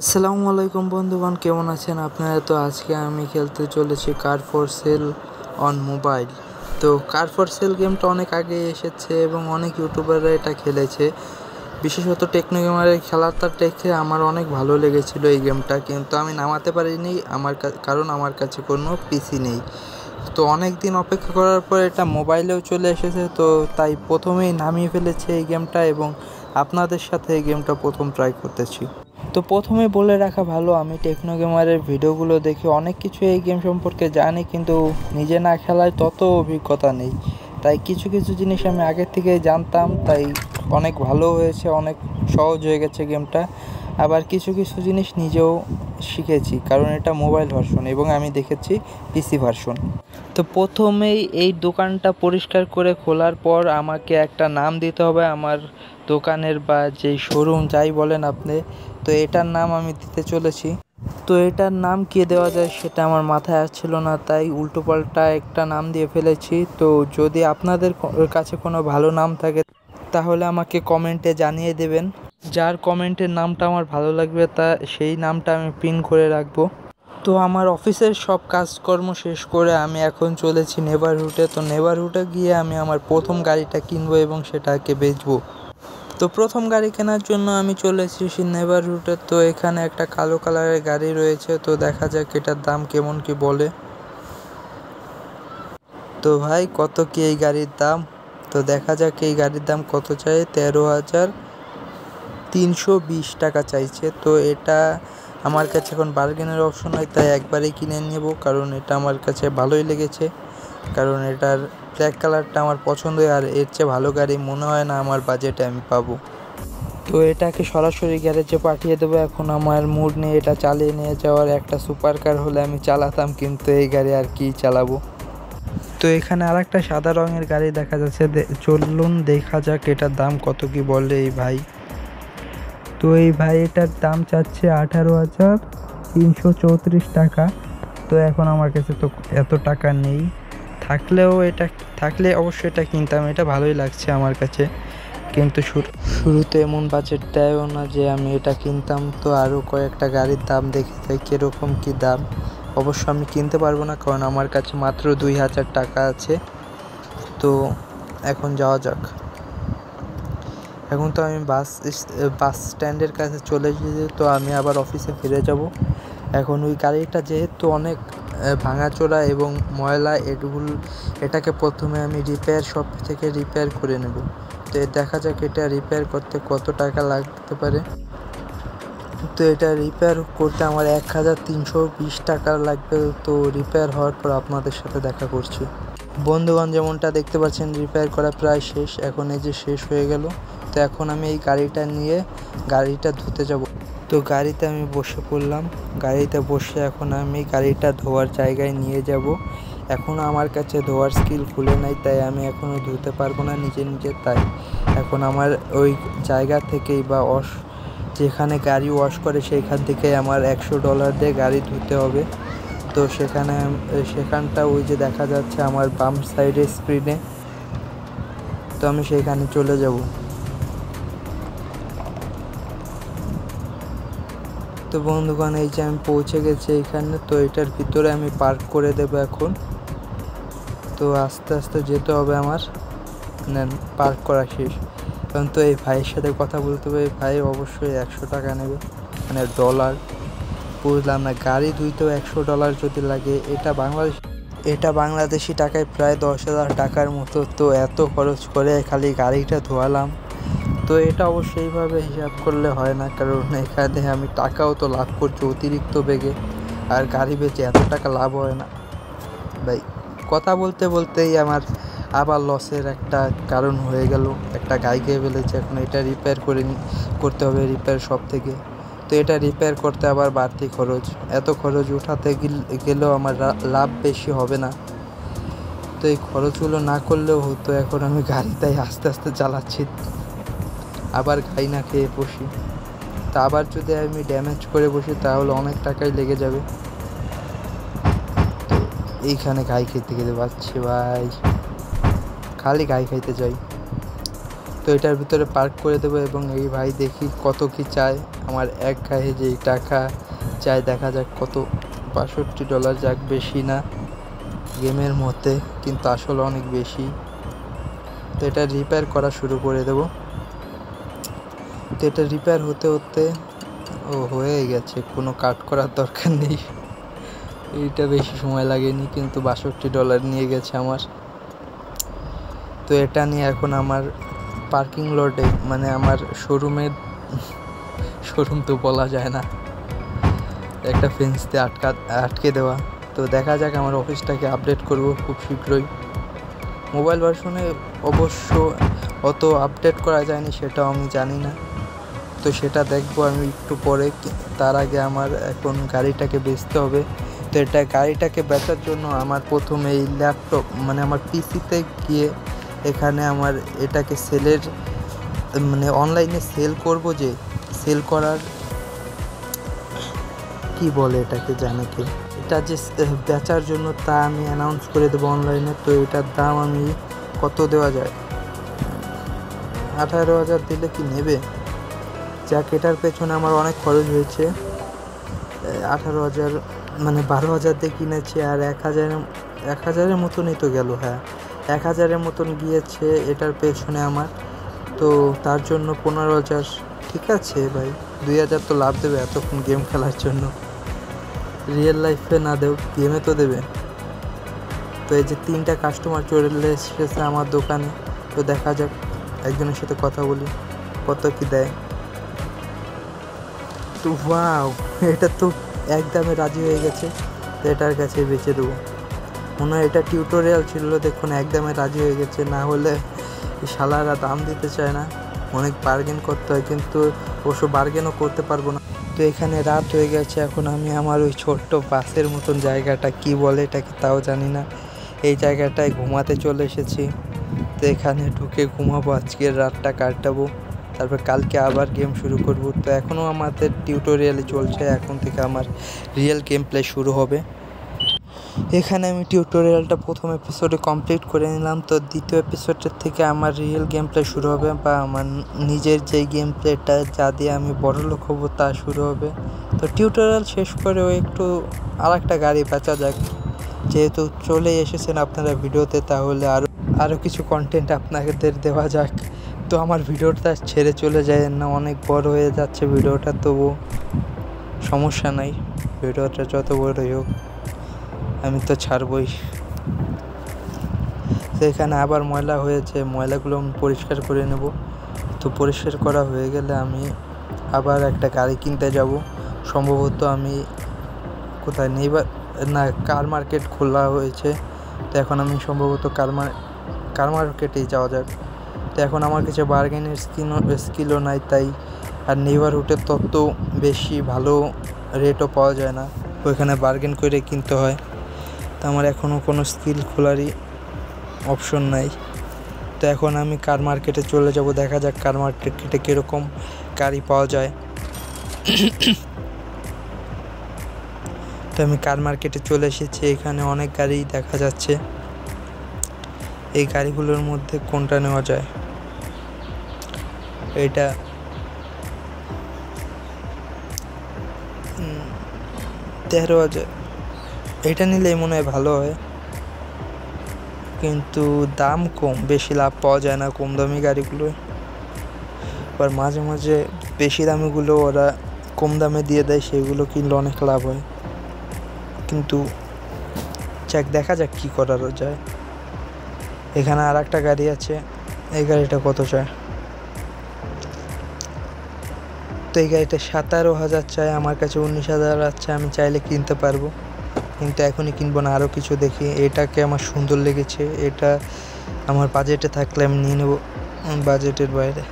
আসসালামু আলাইকুম বন্ধুগণ, কেমন আছেন আপনারা? তো আজকে আমি খেলতে চলেছি কার ফর সেল অন মোবাইল। তো কার ফর সেল গেমটা অনেক আগে এসেছে এবং অনেক ইউটিউবাররা এটা খেলেছে। বিশেষত টেকনো গেমারের খেলাটা দেখে আমার অনেক ভালো লেগেছিল এই গেমটা, কিন্তু আমি নামাতে পারিনি কারণ আমার কাছে কোনো পিসি নেই। তো অনেক দিন অপেক্ষা করার পর এটা মোবাইলেও চলে এসেছে, তো তাই প্রথমেই নামিয়ে ফেলেছে এই গেমটা এবং আপনাদের সাথে এই গেমটা প্রথম ট্রাই করতেছি। তো প্রথমে বলে রাখা ভালো, আমি টেকনো গেমারের ভিডিওগুলো দেখে অনেক কিছু এই গেম সম্পর্কে জানি, কিন্তু নিজে না খেলায় তত অভিজ্ঞতা নেই। তাই কিছু কিছু জিনিস আমি আগের থেকেই জানতাম, তাই অনেক ভালো হয়েছে, অনেক সহজ হয়ে গেছে গেমটা। আবার কিছু কিছু জিনিস নিজেও শিখেছি, কারণ এটা মোবাইল ভার্সন এবং আমি দেখেছি পিসি ভার্সন। তো প্রথমেই এই দোকানটা পরিষ্কার করে খোলার পর আমাকে একটা নাম দিতে হবে আমার দোকানের, বা যেই শোরুম যাই বলেন আপনি। তো এটার নাম আমি দিতে চলেছি। তো এটার নাম কী দেওয়া যায় সেটা আমার মাথায় আসছিল না, তাই উল্টোপাল্টা একটা নাম দিয়ে ফেলেছি। তো যদি আপনাদের কাছে কোনো ভালো নাম থাকে তাহলে আমাকে কমেন্টে জানিয়ে দেবেন। যার কমেন্টের নামটা আমার ভালো লাগবে সেই নামটা আমি পিন করে রাখবো। তো আমার অফিসের সব কাজকর্ম শেষ করে আমি এখন চলেছি নেবারহুডে। তো নেবারহুডে গিয়ে আমি আমার প্রথম গাড়িটা কিনবো এবং সেটাকে বেচবো। তো প্রথম গাড়ি কেনার জন্য আমি চলে এসেছি নেবারহুডে। তো এখানে একটা কালো কালারের গাড়ি রয়েছে, তো দেখা যাক এটার দাম কেমন কি বলে। তো ভাই, কত কি এই গাড়ির দাম? তো দেখা যাক এই গাড়ির দাম কত চাই। 13,320 টাকা চাইছে। তো এটা আমার কাছে এখন বার্গেনের অপশন হয়, তাই একবারেই কিনে নেব, কারণ এটা আমার কাছে ভালোই লেগেছে। কারণ এটার ব্ল্যাক কালারটা আমার পছন্দ, আর এর চেয়ে ভালো গাড়ি মনে হয় না আমার বাজেটে আমি পাবো। তো এটাকে সরাসরি গ্যারেজে পাঠিয়ে দেবো। এখন আমার মুড নেই এটা চালিয়ে নিয়ে যাওয়ার। একটা সুপার কার হলে আমি চালাতাম, কিন্তু এই গাড়ি আর কি চালাবো। তো এখানে আর একটা সাদা রঙের গাড়ি দেখা যাচ্ছে, চলুন দেখা যাক এটার দাম কত কি বলে এই ভাই। তো এই ভাই এটার দাম চাচ্ছে 18,334 টাকা। তো এখন আমার কাছে তো এত টাকা নেই, থাকলে অবশ্যই এটা কিনতাম, এটা ভালোই লাগছে আমার কাছে। কিন্তু শুরুতে এমন বাজেট দেয়ও না যে আমি এটা কিনতাম। তো আরও কয়েকটা গাড়ির দাম দেখে যাই কীরকম কী দাম। অবশ্য আমি কিনতে পারবো না, কারণ আমার কাছে মাত্র 2,000 টাকা আছে। তো এখন যাওয়া যাক। এখন তো আমি বাস স্ট্যান্ডের কাছে চলে এসেছি, তো আমি আবার অফিসে ফিরে যাব। এখন ওই গাড়িটা যেহেতু অনেক ভাঙাচোরা এবং ময়লা, এটাকে প্রথমে আমি রিপেয়ার শপ থেকে রিপেয়ার করে নেব। তো দেখা যাক এটা রিপেয়ার করতে কত টাকা লাগতে পারে। তো এটা রিপেয়ার করতে আমার 1,320 টাকা লাগবে। তো রিপেয়ার হওয়ার পর আপনাদের সাথে দেখা করছি। বন্ধুগণ, যেমনটা দেখতে পাচ্ছেন রিপেয়ার করা প্রায় শেষ। এখন এই যে শেষ হয়ে গেল। তো এখন আমি এই গাড়িটা নিয়ে গাড়িটা ধুতে যাব। তো গাড়িতে আমি বসে পড়লাম। গাড়িতে বসে এখন আমি গাড়িটা ধোয়ার জায়গায় নিয়ে যাব। এখনও আমার কাছে ধোয়ার স্কিল খুলে নাই, তাই আমি এখনও ধুতে পারবো না নিজে নিজে। তাই এখন আমার ওই জায়গা থেকেই বা যেখানে গাড়ি ওয়াশ করে সেইখান থেকে আমার $100 দিয়ে গাড়ি ধুতে হবে। তো সেখানটা ওই যে দেখা যাচ্ছে আমার বাম সাইডে স্ক্রিনে। তো আমি সেইখানে চলে যাব। তো বন্ধুগণ, এই যে আমি পৌঁছে গেছি এইখানে। তো এটার ভিতরে আমি পার্ক করে দেবো এখন। তো আস্তে আস্তে যেতে হবে আমার। পার্ক করা শেষ। কারণ তো এই ভাইয়ের সাথে কথা বলতে হবে। এই ভাই অবশ্যই 100 টাকা নেবে, মানে ডলার। বুঝলাম না, গাড়ি ধুইতেও $100 যদি লাগে, এটা বাংলাদেশি টাকায় প্রায় 10,000 টাকার মতো। তো এত খরচ করে খালি গাড়িটা ধোয়ালাম। তো এটা অবশ্যই এইভাবে হিসাব করলে হয় না, কারণ এখানে আমি টাকাও তো লাভ করছি অতিরিক্ত বেগে, আর গাড়ি বেচে এত টাকা লাভ হয় না ভাই। কথা বলতে বলতেই আমার আবার লসের একটা কারণ হয়ে গেল, একটা গাড়ি খেয়ে ফেলেছে। এখন এটা রিপেয়ার করতে হবে রিপেয়ার শপ থেকে। তো এটা রিপেয়ার করতে আবার বাড়তি খরচ, এত খরচ উঠাতে গেলেও আমার লাভ বেশি হবে না। তো এই খরচগুলো না করলেও হতো। এখন আমি গাড়িটাই আস্তে আস্তে চালাচ্ছি, আবার গাড়ি না খেয়ে বসি। তা আবার যদি আমি ড্যামেজ করে বসি তাহলে অনেক টাকাই লেগে যাবে। তো এইখানে গাড়ি খেতে খেতে পাচ্ছি ভাই, খালি গাড়ি খাইতে যাই। তো এটার ভিতরে পার্ক করে দেবো এবং এই ভাই দেখি কত কি চায়। আমার এক গায়ে যেই টাকা চাই, দেখা যাক কত, $62 যাক, বেশি না গেমের মধ্যে, কিন্তু আসলে অনেক বেশি। তো এটা রিপেয়ার করা শুরু করে দেব। তো এটা রিপেয়ার হতে হতে হয়ে গেছে, কোনো কাট করার দরকার নেই। এইটা বেশি সময় লাগেনি, কিন্তু $62 নিয়ে গেছে আমার। তো এটা নিয়ে এখন আমার পার্কিং লটে, মানে আমার শোরুম তো বলা যায় না, একটা ফেন্স দিয়ে আটকে দেওয়া। তো দেখা যাক, আমার অফিসটাকে আপডেট করব খুব শীঘ্রই। মোবাইল ভার্সনে অবশ্য অত আপডেট করা যায়নি, সেটাও আমি জানি না, তো সেটা দেখবো আমি একটু পরে। তার আগে আমার এখন গাড়িটাকে বেচতে হবে। তো এটা গাড়িটাকে বেচার জন্য আমার প্রথমে এই ল্যাপটপ, মানে আমার পিসিতে গিয়ে এখানে আমার এটাকে সেলের, মানে অনলাইনে সেল করব, যে সেল করার কি বলে এটাকে, জানে কি, এটা যে বেচার জন্য তা আমি অ্যানাউন্স করে দেবো অনলাইনে। তো এটার দাম আমি কত দেওয়া যায়, 18,000 দিলে কি নেবে? যাক, এটার পেছনে আমার অনেক খরচ হয়েছে। 18,000 মানে 12,000 দিয়ে কিনেছি, আর 1,000-এর মতনই তো গেল। হ্যাঁ, 1,000-এর মতন গিয়েছে এটার পেছনে আমার। তো তার জন্য 15,000, ঠিক আছে ভাই, 2,000 তো লাভ দেবে এতক্ষণ গেম খেলার জন্য। রিয়েল লাইফে না দেব, গেমে তো দেবে। তো এই যে 3টা কাস্টমার চলে এসেছে আমার দোকানে। তো দেখা যাক, একজনের সাথে কথা বলি, কত কি দেয়। তো ওয়াও, এটা তো একদমই রাজি হয়ে গেছে। তো এটার কাছে বেচে দেবো। মনে হয় এটা টিউটোরিয়াল ছিল, দেখুন একদমই রাজি হয়ে গেছে। না হলে শালারা দাম দিতে চায় না, অনেক বার্গেন করতে হয়, কিন্তু অবশ্য বার্গেনও করতে পারবো না। তো এখানে রাত হয়ে গেছে, এখন আমি আমার ওই ছোট্ট বাসের মতন জায়গাটা, কি বলে এটাকে তাও জানি না, এই জায়গাটায় ঘুমাতে চলে এসেছি। তো এখানে ঢুকে ঘুমাবো, আজকের রাতটা কাটাবো, তারপর কালকে আবার গেম শুরু করব। তো এখনও আমাদের টিউটোরিয়ালে চলছে, এখন থেকে আমার রিয়েল গেম প্লে শুরু হবে। এখানে আমি টিউটোরিয়ালটা প্রথম এপিসোডে কমপ্লিট করে নিলাম। তো দ্বিতীয় এপিসোডের থেকে আমার রিয়েল গেম প্লে শুরু হবে, বা আমার নিজের যেই গেম প্লেটা, যা দিয়ে আমি বড়লোক হবো, তা শুরু হবে। তো টিউটোরিয়াল শেষ করে একটু আরেকটা গাড়ি বেচা যাক, যেহেতু চলে এসেছেন আপনারা ভিডিওতে, তাহলে আরও কিছু কন্টেন্ট আপনাদের দেওয়া যাক। তো আমার ভিডিওটা ছেড়ে চলে যায় না, অনেক বড় হয়ে যাচ্ছে ভিডিওটা, তবু সমস্যা নাই, ভিডিওটা যত বড়ই হোক আমি তো ছাড়বই। তো এখানে আবার ময়লা হয়েছে, ময়লাগুলো আমি পরিষ্কার করে নেব। তো পরিষ্কার করা হয়ে গেলে আমি আবার একটা গাড়ি কিনতে যাব। সম্ভবত আমি কোথায় না, কার মার্কেট খোলা হয়েছে। তো এখন আমি সম্ভবত কার মার্কেটেই যাওয়া যাক। তো এখন আমার কাছে বার্গেনের স্কিলও নাই, তাই আর নেইবারহুডের তত বেশি ভালো রেটও পাওয়া যায় না, ওইখানে বার্গেন করে কিনতে হয়। তো আমার এখনও কোনো স্কিল খোলারই অপশন নাই। তো এখন আমি কার মার্কেটে চলে যাব, দেখা যাক কার মার্কেটে কীরকম গাড়ি পাওয়া যায়। তো আমি কার মার্কেটে চলে এসেছি, এখানে অনেক গাড়ি দেখা যাচ্ছে। এই গাড়িগুলোর মধ্যে কোনটা নেওয়া যায়? এটা 13,000, এটা নিলেই মনে হয় ভালো হয়, কিন্তু দাম কম, বেশি লাভ পাওয়া যায় না কম দামি গাড়িগুলো। আবার মাঝে মাঝে বেশি দামিগুলো ওরা কম দামে দিয়ে দেয়, সেগুলো কিনলে অনেক লাভ হয়। কিন্তু যাক, দেখা যাক কী করার যায়। এখানে আর একটা গাড়ি আছে, এই গাড়িটা কত চায়? তো এই গাড়িটা 17,000 চাই, আমার কাছে 19,000 আছে, আমি চাইলে কিনতে পারবো, কিন্তু এখনই কিনবো না, আরও কিছু দেখি। এটাকে আমার সুন্দর লেগেছে, এটা আমার বাজেটে থাকলে আমি নিয়ে নেব, বাজেটের বাইরে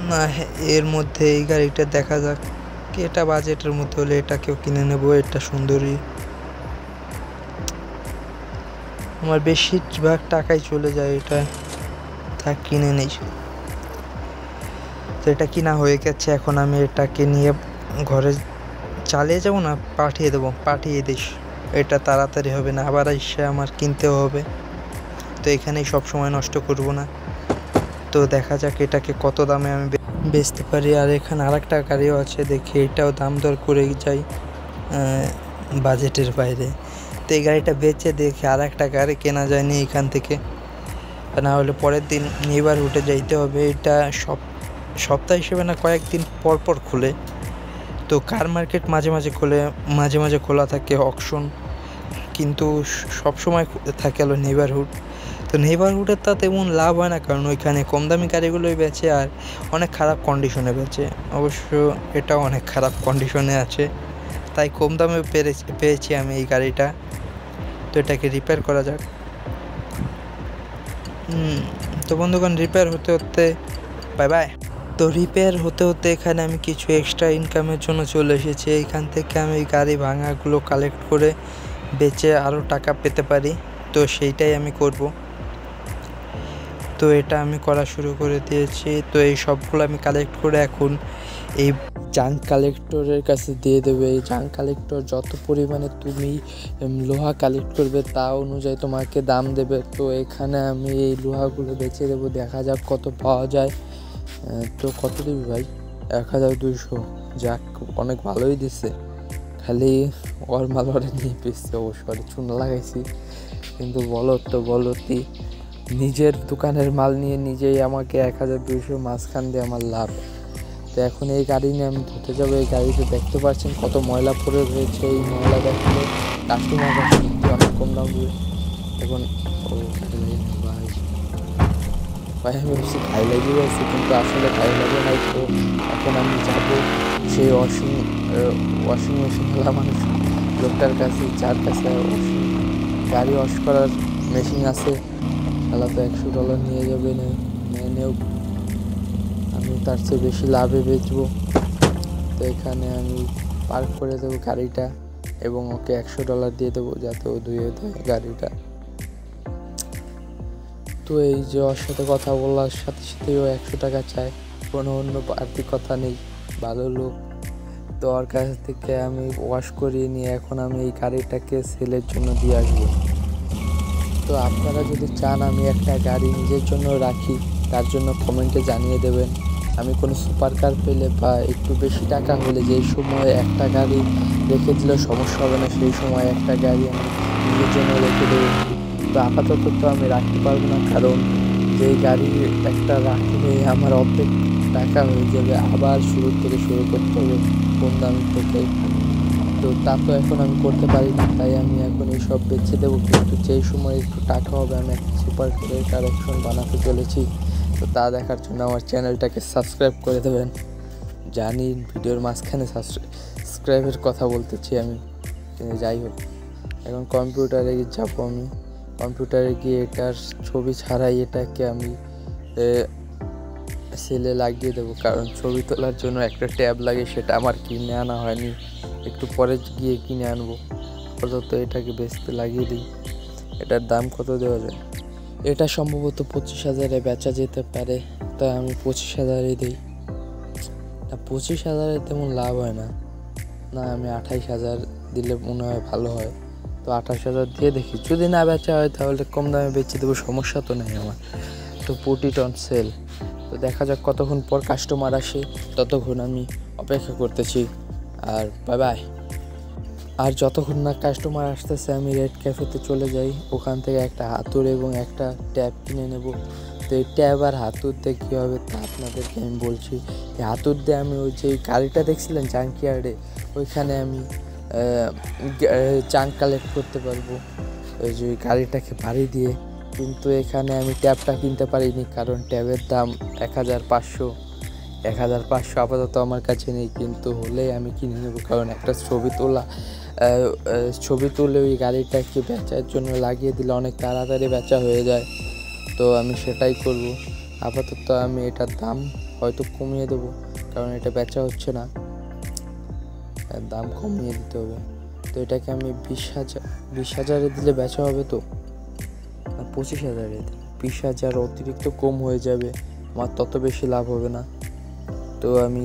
না। এর মধ্যে এই গাড়িটা দেখা যাক, এটা বাজেটের মধ্যে হলে এটাকেও কিনে নেব, এটা সুন্দরী। আমার বেশিরভাগ টাকাই চলে যায় এটা, থাক কিনে নেই। তো এটা কিনা হয়ে গেছে, এখন আমি এটাকে নিয়ে ঘরে চালিয়ে যাব, না পাঠিয়ে দেবো, পাঠিয়ে দিস, এটা তাড়াতাড়ি হবে না, আবার এসে আমার কিনতেও হবে। তো এখানেই সব সময় নষ্ট করব না। তো দেখা যাক এটাকে কত দামে আমি বেচতে পারি। আর এখানে আরেকটা গাড়িও আছে, দেখি এটাও দাম দর করে যাই বাজেটের বাইরে। তো এই গাড়িটা বেচে দেখি আর একটা গাড়ি কেনা যায়নি এখান থেকে, না হলে পরের দিন নেইবারহুডে যাইতে হবে। এটা সপ্তাহ হিসেবে না, কয়েকদিন পর পর খুলে। তো কার মার্কেট মাঝে মাঝে খোলে, মাঝে মাঝে খোলা থাকে অকশন, কিন্তু সবসময় থাকে হলো নেইবারহুড। তো নেইবারহুডের তা তেমন লাভ হয় না, কারণ ওইখানে কম দামি গাড়িগুলোই বেচে আর অনেক খারাপ কন্ডিশনে বেচে। অবশ্য এটাও অনেক খারাপ কন্ডিশনে আছে, তাই কম দামে পেয়েছি আমি এই গাড়িটা। তো এটাকে রিপেয়ার করা যাক। তো বন্ধুগণ, রিপেয়ার হতে হতে বাই বাই। তো রিপেয়ার হতে হতে এখানে আমি কিছু এক্সট্রা ইনকামের জন্য চলে এসেছি। এইখান থেকে আমি গাড়ি ভাঙাগুলো কালেক্ট করে বেচে আরও টাকা পেতে পারি, তো সেইটাই আমি করব। তো এটা আমি করা শুরু করে দিয়েছি। তো এই সবগুলো আমি কালেক্ট করে এখন এই জাঙ্ক কালেক্টরের কাছে দিয়ে দেবে। এই জাঙ্ক কালেক্টর যত পরিমাণে তুমি লোহা কালেক্ট করবে তা অনুযায়ী তোমাকে দাম দেবে। তো এখানে আমি এই লোহাগুলো বেচে দেবো, দেখা যাক কত পাওয়া যায়। তো কত দিবি ভাই? 1200। যাক, অনেক ভালোই দিচ্ছে। খালি ওর মাল ওরা নিয়ে পেয়েছে, অবশ্য চুনা লাগাইছি, কিন্তু বলতি নিজের দোকানের মাল নিয়ে নিজেই আমাকে 1200 মাঝখান দিয়ে আমার লাভ। তো এখন এই গাড়ি নিয়ে আমি ধুতে যাবো। এই গাড়িতে দেখতে পাচ্ছেন কত ময়লা পড়ে রয়েছে। এই ময়লা দেখলে কাস্টমার অনেক কম দাম দেবে। এখন ভাই আমি ভাবছি গায়ে লাগিয়ে গেছি, কিন্তু আসলে গায়ে লাগে নাই। তো এখন আমি যাবো সেই ওয়াশিং মেশিনওয়ালা মানুষ লোকটার কাছে, যার কাছে গাড়ি ওয়াশ করার মেশিন আছে। তাহলে তো $100 নিয়ে যাবে, নেও, আমি তার চেয়ে বেশি লাভে বেচবো। তো এখানে আমি পার্ক করে দেবো গাড়িটা এবং ওকে $100 দিয়ে দেবো, যাতে ও ধুয়ে দেয় গাড়িটা। তো এই যে ওর সাথে কথা বলার সাথে সাথে ও 100 টাকা চায়, কোনো অন্য বাড়তি কথা নেই, ভালো লোক। তো ওর কাছ থেকে আমি ওয়াশ করিয়ে নিয়ে এখন আমি এই গাড়িটাকে সেলের জন্য দিয়ে আসবো। তো আপনারা যদি চান আমি একটা গাড়ি নিজের জন্য রাখি, তার জন্য কমেন্টে জানিয়ে দেবেন। আমি কোনো সুপার কার পেলে বা একটু বেশি টাকা হলে, যেই সময় একটা গাড়ি রেখে দিলে সমস্যা হবে না, সেই সময় একটা গাড়ি আমি নিজের জন্য রেখে দেবো। তো আপাতত তো আমি রাখতে পারবো না, কারণ যেই গাড়ি একটা রাখলে আমার অর্ধেক টাকা হয়ে যাবে, আবার শুরু করতে হবে কম দামি থেকে। তো তা তো এখন আমি করতে পারি না, তাই আমি এখন এইসব বেছে দেবো। কিন্তু যেই সময় একটু টাকা হবে আমি একটা সুপার কারের কালেকশন বানাতে চলেছি। তো তা দেখার জন্য আমার চ্যানেলটাকে সাবস্ক্রাইব করে দেবেন। জানি ভিডিওর মাঝখানে সাবস্ক্রাইবের কথা বলতেছি আমি, যাই হোক এখন কম্পিউটারে যাবো। আমি কম্পিউটারে গিয়ে এটার ছবি ছাড়াই এটাকে আমি সেলে লাগিয়ে দেবো, কারণ ছবি তোলার জন্য একটা ট্যাব লাগে, সেটা আমার কিনে আনা হয়নি, একটু পরে গিয়ে কিনে আনবো। আপাতত এটাকে বেচতে লাগিয়ে দিই। এটার দাম কত দেওয়া যায়? এটা সম্ভবত 25,000-এ বেচা যেতে পারে, তাই আমি 25,000-ই দিই। না, 25,000-এ তেমন লাভ হয় না, আমি 28,000 দিলে মনে হয় ভালো হয়। তো 28,000 দিয়ে দেখি, যদি না বেচা হয় তাহলে কম দামে বেচে দেবো, সমস্যা তো নেই আমার। তো পুট ইট অন সেল। তো দেখা যাক কতক্ষণ পর কাস্টমার আসে, ততক্ষণ আমি অপেক্ষা করতেছি। আর বাই বাই। আর যতক্ষণ না কাস্টমার আসতেছে আমি রেড ক্যাফেতে চলে যাই, ওখান থেকে একটা হাতুড় এবং একটা ট্যাব কিনে নেব। তো এই ট্যাব আর হাতুড় দিয়ে কী হবে তা আপনাদেরকে আমি বলছি। এই হাতুড় দিয়ে আমি ওই যে গাড়িটা দেখছিলেন জাঙ্কিয়ার্ডে, ওইখানে আমি জাঙ্ক কালেক্ট করতে পারবো ওই যে গাড়িটাকে বাড়ি দিয়ে। কিন্তু এখানে আমি ট্যাবটা কিনতে পারিনি, কারণ ট্যাবের দাম 1,500 আপাতত আমার কাছে নেই, কিন্তু হলেই আমি কিনে নেব। কারণ একটা ছবি তুলে ওই গাড়িটাকে বেচার জন্য লাগিয়ে দিলে অনেক তাড়াতাড়ি বেচা হয়ে যায়। তো আমি সেটাই করব। আপাতত আমি এটার দাম হয়তো কমিয়ে দেবো, কারণ এটা বেচা হচ্ছে না, দাম কমিয়ে দিতে হবে। তো এটাকে আমি 20,000-এ দিলে বেচা হবে। তো 25,000-এ 20,000 অতিরিক্ত কম হয়ে যাবে, আমার তত বেশি লাভ হবে না। তো আমি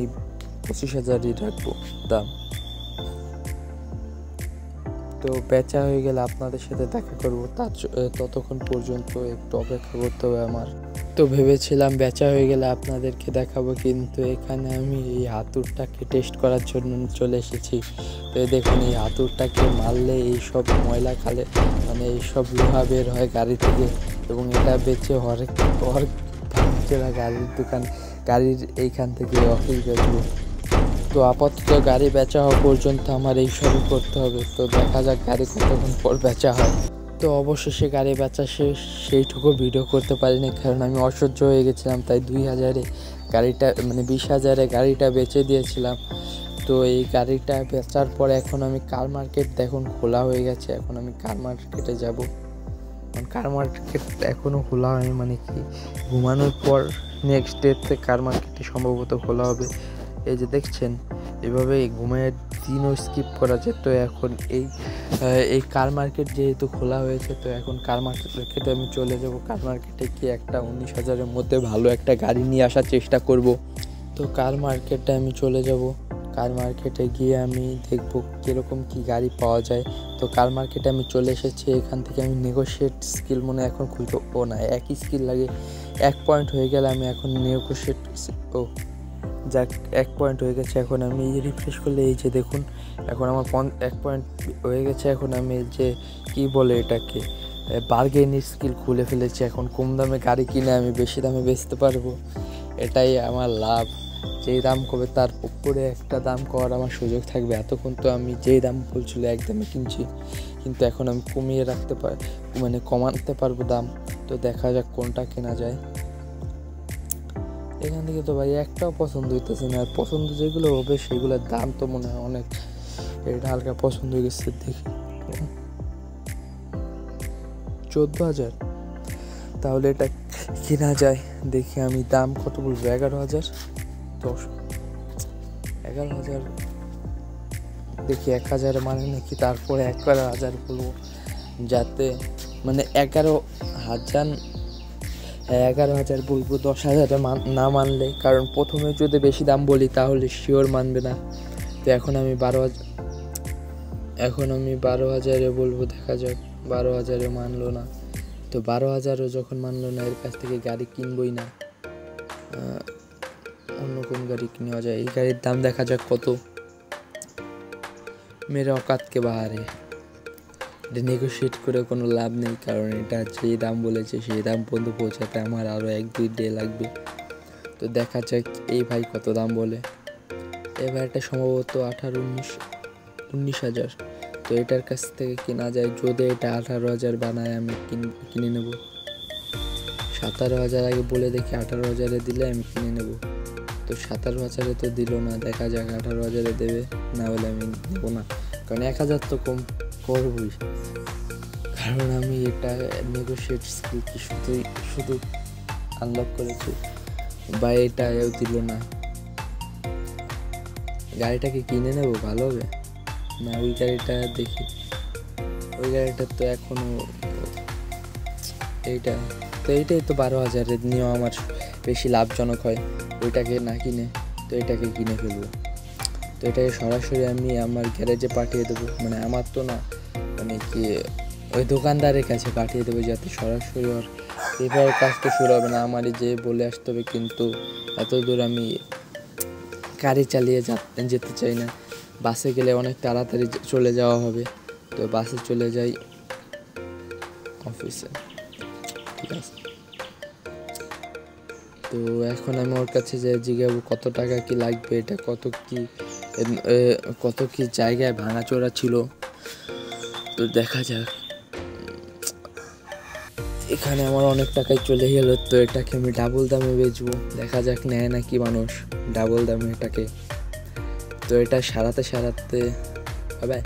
25,000-ই রাখবো দাম। তো বেচা হয়ে গেলে আপনাদের সাথে দেখা করবো, ততক্ষণ পর্যন্ত একটু অপেক্ষা করতে হবে আমার। তো ভেবেছিলাম বেচা হয়ে গেলে আপনাদেরকে দেখাবো, কিন্তু এখানে আমি এই হাতুড়টাকে টেস্ট করার জন্য চলে এসেছি। তো দেখুন, এই হাতুড়টাকে মারলে এইসব ময়লা খালে মানে এইসব লোহা বের হয় গাড়ি থেকে, এবং এটা বেচে হরেক ভাঙচোরা গাড়ির দোকান, গাড়ির এইখান থেকে অফিস বেচবো। তো আপাতত গাড়ি বেচা হওয়া পর্যন্ত আমার এইসবই করতে হবে। তো দেখা যাক গাড়ি কতক্ষণ পর বেচা হয়। তো অবশেষে গাড়ি বেচা শেষ, সেইটুকু ভিডিও করতে পারিনি কারণ আমি অসহ্য হয়ে গেছিলাম, তাই 2000-এ গাড়িটা মানে 20,000-এ গাড়িটা বেচে দিয়েছিলাম। তো এই গাড়িটা বেচার পরে এখন আমি কার মার্কেট দেখুন খোলা হয়ে গেছে, এখন আমি কার মার্কেটে যাব। কারণ কার মার্কেট এখনও খোলা হয়নি, মানে কি ঘুমানোর পর নেক্সট ডেতে কার মার্কেটে সম্ভবত খোলা হবে। এই যে দেখছেন, এভাবে ঘুমের দিনও স্কিপ করা যায়। তো এখন এই কার মার্কেট যেহেতু খোলা হয়েছে, তো এখন কার মার্কেটে আমি চলে যাব। কার মার্কেটে গিয়ে একটা 19,000-এর মধ্যে ভালো একটা গাড়ি নিয়ে আসার চেষ্টা করব। তো কার মার্কেটে আমি চলে যাব। কার মার্কেটে গিয়ে আমি দেখব কীরকম কী গাড়ি পাওয়া যায়। তো কার মার্কেটে আমি চলে এসেছি, এখান থেকে আমি নেগোশিয়েট স্কিল মনে এখন খুলতে না, একই স্কিল লাগে। 1 পয়েন্ট হয়ে গেলে আমি এখন নেগোশিয়েট যাক 1 পয়েন্ট হয়ে গেছে। এখন আমি রিফ্রেশ করলে এই যে দেখুন, এখন আমার 1 পয়েন্ট হয়ে গেছে। এখন আমি যে কি বলে এটাকে বার্গেনিং স্কিল খুলে ফেলেছি। এখন কম দামে গাড়ি কিনে আমি বেশি দামে বেচতে পারবো, এটাই আমার লাভ। যেই দাম কমে তার উপরে একটা দাম করার আমার সুযোগ থাকবে। এতক্ষণ তো আমি যেই দাম বলছিল একদমই কিনছি, কিন্তু এখন আমি কমিয়ে রাখতে পারি, মানে কমাতে পারবো দাম। তো দেখা যাক কোনটা কেনা যায়। এখান থেকে তো ভাই একটাও পছন্দ হইতেছে না, আর পছন্দ যেগুলো হবে সেগুলোর দাম তো মনে হয় অনেক। এটা হালকা পছন্দ হয়ে গেছে, দেখি 14,000, তাহলে এটা কেনা যায়। দেখি আমি দাম কত বলবো, 11,000, 11,000, দেখি 1,000 মানে নাকি, তারপরে 11,000 বলবো, যাতে মানে 11,000 বলবো। 10,000-এ না মানলে, কারণ প্রথমে যদি বেশি দাম বলি তাহলে শিওর মানবে না। তো এখন আমি 12,000-এ বলবো, দেখা যাক। 12,000-এ মানলো না, তো 12,000-ও যখন মানলো না, এর কাছ থেকে গাড়ি কিনবই না। অন্য কোন গাড়ি নেওয়া যায়, এই গাড়ির দাম দেখা যাক কত। মেরে অকাতকে বাহারে, এটা নেগোশিয়েট করে কোনো লাভ নেই, কারণ এটা যেই দাম বলেছে সেই দাম পর্যন্ত পৌঁছাতে আমার আরও 1-2 ডে লাগবে। তো দেখা যাক এই ভাই কত দাম বলে। এই ভাইটা সম্ভবত 19,000। তো এটার কাছ থেকে কেনা যায়, যদি এটা 18,000 বানায় আমি কিনে নেব। 17,000 আগে বলে দেখি, 18,000-এ দিলে আমি কিনে নেব। তো 17,000-এ তো দিল না, দেখা যাক 18,000-এ দেবে, না হলে আমি নেব না। কারণ 1,000 তো কম করবই, কারণ আমি এটা নেগোশিয়েট স্কিল কি শুধু আনলক করেছি, বা এটাও দিল না। গাড়িটাকে কিনে নেব ভালো হবে না, ওই গাড়িটা দেখি। ওই গাড়িটা তো এখনো এইটাই তো 12,000-এর নিয়েও আমার বেশি লাভজনক হয় ওইটাকে না কিনে। তো এটাকে কিনে ফেলবো। তো এটাকে সরাসরি আমি আমার গ্যারেজে পাঠিয়ে দেবো, মানে আমার তো না, মানে কি ওই দোকানদারের কাছে পাঠিয়ে দেবো, যাতে সরাসরি ওর রিপেয়ারের কাজ তো শুরু হবে না, আমারই যে বলে আসতে হবে। কিন্তু এত দূর আমি গাড়ি চালিয়ে যেতে চাই না। বাসে গেলে অনেক তাড়াতাড়ি চলে যাওয়া হবে, তো বাসে চলে যাই অফিসে, ঠিক আছে। তো এখন আমি ওর কাছে যে জিজ্ঞাসা কত টাকা কি লাগবে, এটা কত কি জায়গায় ভাঙাচোরা ছিল। তো দেখা যাক, এখানে আমার অনেক টাকায় চলে গেল। তো এটাকে আমি ডাবল দামে বেচবো, দেখা যাক নেয় নাকি মানুষ ডাবল দামে এটাকে। তো এটা সারাতে হবে,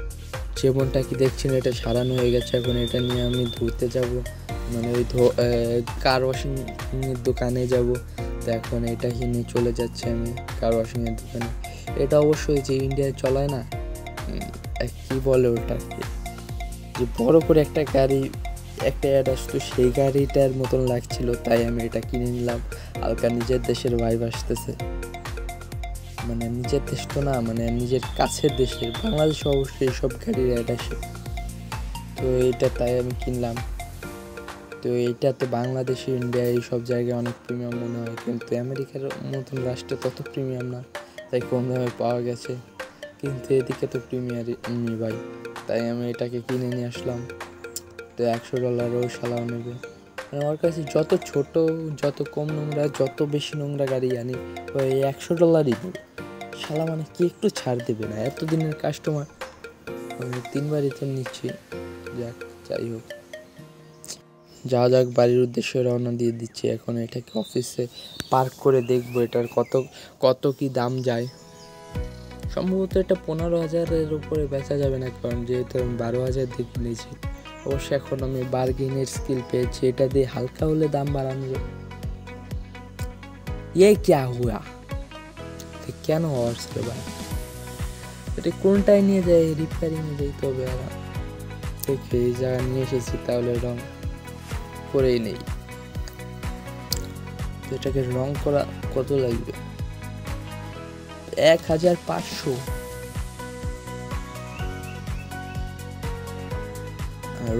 যেমনটা কি দেখছেন এটা সারানো হয়ে গেছে। এখন এটা নিয়ে আমি ধুতে যাব, মানে ওই কার ওয়াশিংয়ের দোকানে যাব। তো এখন এটা নিয়ে চলে যাচ্ছে আমি কার ওয়াশিংয়ের দোকানে। এটা অবশ্যই যে ইন্ডিয়ায় চলায় না, কি বলে ওটাকে, যে বড় করে একটা গাড়ি, একটা অ্যাড আসতো, সেই গাড়িটার মতন লাগছিল, তাই আমি এটা কিনে নিলাম। হালকা নিজের দেশের ভাইব আসতেছে, মানে নিজের দেশ তো না, মানে নিজের কাছের দেশের, বাংলাদেশ অবশ্যই এইসব গাড়ির অ্যাড আসে। তো এটা তাই আমি কিনলাম। তো এইটা তো বাংলাদেশে, ইন্ডিয়া এই সব জায়গায় অনেক প্রিমিয়াম মনে হয়, কিন্তু আমেরিকার মতন রাষ্ট্রে তত প্রিমিয়াম না, তাই কম দামে পাওয়া গেছে। কিন্তু এদিকে তো প্রিমিয়ারই ভাই, তাই আমি এটাকে কিনে নিয়ে আসলাম। তো $100 শালাও নেবে। আমার কাছে যত ছোট, যত কম নোংরা, যত বেশি নোংরা গাড়ি আনি ওই $100 নেবে। শালা মানে কি একটু ছাড় দেবে না? এতদিনের কাস্টমার, আমি 3বারই তো নিচ্ছি। যাই হোক, যাক বাড়ির উদ্দেশ্যে রওনা দিয়ে দিচ্ছি। এখন এটাকে অফিসে পার্ক করে দেখবো এটার কত কি দাম যায়। সম্ভবত এটা 15,000-এর উপরে বেচা যাবে না, কারণ যেহেতু আমি 12,000 দিয়ে কিনেছি। অবশ্য এখন আমি বার্গেনের স্কিল পেয়েছি, এটা দিয়ে হালকা হলে দাম বাড়ানো যাবে। ক্যা হুয়া? কেন হর্স রে ভাই? এটা কোনটায় নিয়ে যায়? রিপেয়ারিংয়ে যেতে হবে। আর দেখে এই জায়গায় নিয়ে এসেছি, তাহলে রং করেই নেই। এটাকে রং করা কত লাগবে? 1,500।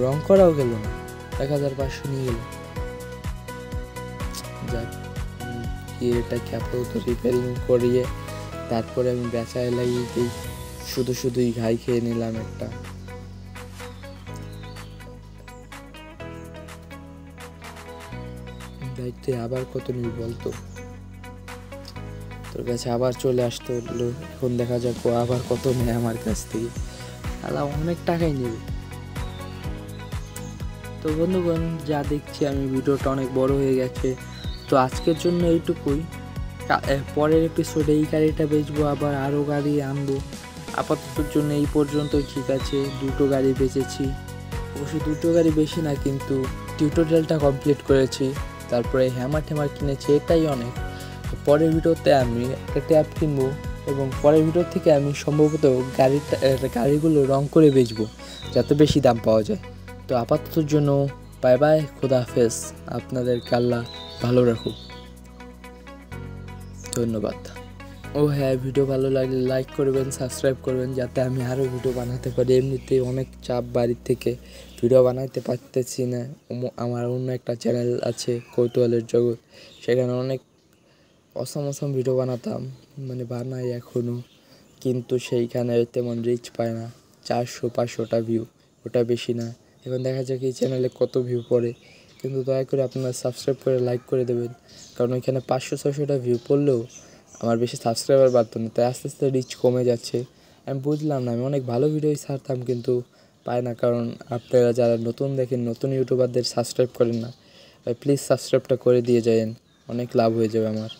রং করাও গেল না, 1,500 নিয়ে গেল। যাক, এটাকে আপাতত রিপেয়ারিং করিয়ে তারপরে আমি বেচায় লাগিয়ে দিই। শুধুই ঘাই খেয়ে নিলাম একটা। দায়িত্বে আবার কত নিবি বলতো? তোর কাছে আবার চলে আসতে হলো। এখন দেখা যাক ও আবার কত নেয় আমার কাছ থেকে। তাহলে অনেক টাকাই নেবে। তো বন্ধুগণ, যা দেখছি আমি, ভিডিওটা অনেক বড় হয়ে গেছে। তো আজকের জন্য এইটুকুই। পরের এপিসোডে এই গাড়িটা বেচবো, আবার আরও গাড়ি আনবো। আপাততর জন্য এই পর্যন্তই ঠিক আছে। 2টো গাড়ি বেচেছি, অবশ্য 2টো গাড়ি বেশি না, কিন্তু টিউটোরিয়ালটা কমপ্লিট করেছি। তারপরে হ্যামার কিনেছি, এটাই অনেক। পরের ভিডিওতে আমি একটা ট্যাব কিনবো, এবং পরের ভিডিও থেকে আমি সম্ভবত গাড়িগুলো রং করে বেচবো, যাতে বেশি দাম পাওয়া যায়। তো আপাততর জন্য বাই বাই, খোদা হাফেজ। আপনাদের আল্লাহ ভালো রাখুক। ধন্যবাদ। ও হ্যাঁ, ভিডিও ভালো লাগলে লাইক করবেন, সাবস্ক্রাইব করবেন, যাতে আমি আরও ভিডিও বানাতে পারি। এমনিতেই অনেক চাপ বাড়ির থেকে, ভিডিও বানাতে পারতেছি না। আমার অন্য একটা চ্যানেল আছে, কৌতূহলের জগৎ, সেখানে অনেক অসম ভিডিও বানাতাম, মানে বানাই এখনও, কিন্তু সেইখানে তেমন রিচ পায় না। 400-500টা ভিউ, ওটা বেশি না। এখন দেখা যাক এই চ্যানেলে কত ভিউ পড়ে। কিন্তু দয়া করে আপনারা সাবস্ক্রাইব করে লাইক করে দেবেন, কারণ ওইখানে 500-600টা ভিউ পড়লেও আমার বেশি সাবস্ক্রাইবার বাড়তো না, তাই আস্তে আস্তে রিচ কমে যাচ্ছে। আমি বুঝলাম না, আমি অনেক ভালো ভিডিওই ছাড়তাম, কিন্তু পায় না, কারণ আপনারা যারা নতুন দেখেন, নতুন ইউটিউবারদের সাবস্ক্রাইব করেন না। প্লিজ সাবস্ক্রাইবটা করে দিয়ে যাবেন, অনেক লাভ হয়ে যাবে আমার।